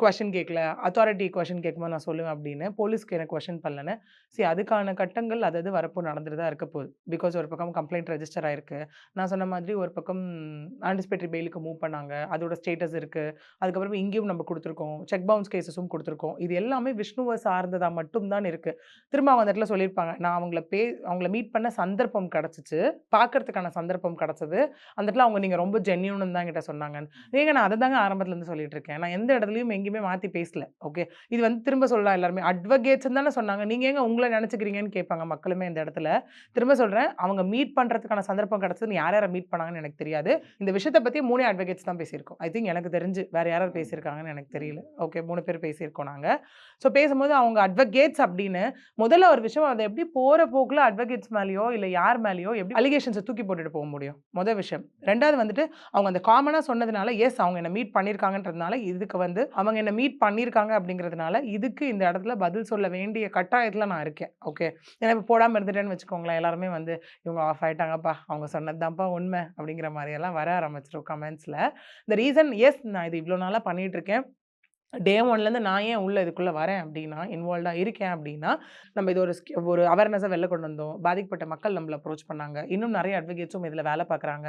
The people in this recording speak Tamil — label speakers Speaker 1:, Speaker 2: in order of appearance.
Speaker 1: கொஸ்டின் கேட்கல. அத்தாரிட்டி கொஸ்டின் கேட்கும்போது நான் சொல்லுவேன் அப்படின்னு. போலீஸ்க்கு எனக்கு கொஸ்டின் பண்ணலன்னு. அதுக்கான கட்டங்கள் அது வரப்போ நடந்துட்டு தான் இருக்க போகுது. பிகாஸ் ஒரு பக்கம் கம்ப்ளைண்ட் ரெஜிஸ்டர் ஆயிருக்கு. நான் சொன்ன மாதிரி ஒரு பக்கம் ஆன்டிசிபேட்டரி பெயிலுக்கு மூவ் பண்ணாங்க. அதோட ஸ்டேட்டஸ் இருக்கு. அதுக்கப்புறம் இங்கேயும் நம்ம குடுத்துருக்கோம். Check bounce கேஸஸும் குடுத்துருக்கோம். இது எல்லாமே விஷ்ணுவ சார்ந்ததா மட்டும் தான் இருக்கு. திரும்ப அவங்க அந்த இடத்துல சொல்லியிருப்பாங்க. நான் அவங்கள மீட் பண்ண சந்தர்ப்பம் கிடைச்சுச்சு. பார்க்கறதுக்கான சந்தர்ப்பம் கிடைச்சது. அந்த இடத்துல அவங்க நீங்க ரொம்ப ஜென்யூன்னு தான் என்கிட்ட சொன்னாங்கன்னு. ஏங்க நான் அததாங்க ஆரம்பத்துல இருந்து சொல்லிட்டு இருக்கேன். நான் எந்த இடத்துலயும் எங்கேயுமே மாத்தி பேசல. ஓகே. இது திரும்ப சொல்லலாம் எல்லாருமே. அட்வொகேட்ஸ்ன்னு தானே சொன்னாங்க. நீங்க ஏங்க உங்கள நெனச்சுக்கிறீங்கன்னு கேட்பாங்க மக்களுமே இந்த இடத்துல. திரும்ப சொல்றேன். அவங்க மீட் பண்றதுக்கான சந்தர்ப்பம் கிடைச்சதுன்னு யார் யார மீட் பண்ணாங்கன்னு எனக்கு தெரியாது. இந்த விஷயத்த பத்தி 3 அட்வொகேட்ஸ் தான் பேசியிருக்கோம். ஐ திங்க் எனக்கு தெரிஞ்சு வேற யாராவது பேசியிருக்காங்கன்னு எனக்கு தெரியல. ஓகே 3 பேர் பேசியிருக்கோம் நாங்க. பேசும்போது அவங்க அட்வொகேட்ஸ் அப்படின்னு முதல்ல ஒரு விஷயம் அத எப்படி போற போக்குல அட்வொகேட்ஸ் மேலயோ, இல்ல யார் மேலயோ எப்படி அலிகேஷன்ஸ தூக்கி போட்டுட்டு போக முடியும்? விஷயம். 2வது அவங்க அந்த காமனா சொன்னதுனால, அவங்க என்ன மீட் பண்ணியிருக்காங்கன்றதுனால, இதுக்கு அவங்க என்ன மீட் பண்ணியிருக்காங்க அப்படிங்கிறதுனால, இதுக்கு இந்த இடத்துல பதில் சொல்ல வேண்டிய கட்டாயத்துல நான் இருக்கேன். ஓகே. ஏன்னா இப்ப போடாம இருந்துட்டேன்னு வச்சுக்கோங்களேன், எல்லாருமே இவங்க ஆஃப் ஆயிட்டாங்கப்பா, அவங்க சொன்னது தான்ப்பா உண்மை அப்படிங்கிற மாரியெல்லாம் வர ஆரம்பிச்சுரும் கமெண்ட்ஸ்ல. த ரீசன் நான் இது இவ்ளோ நாளா பண்ணிட்டு இருக்கேன். டே 1லேருந்து நான் ஏன் உள்ள இதுக்குள்ள வரேன் அப்படின்னா, இன்வால்வ்டா இருக்கேன் அப்படின்னா, நம்ம இது ஒரு அவேர்னஸா வெளில கொண்டு வந்தோம். பாதிக்கப்பட்ட மக்கள் நம்மள அப்ரோச் பண்ணாங்க. இன்னும் நெறைய அட்வொகேட்ஸும் இதுல வேலை பார்க்குறாங்க.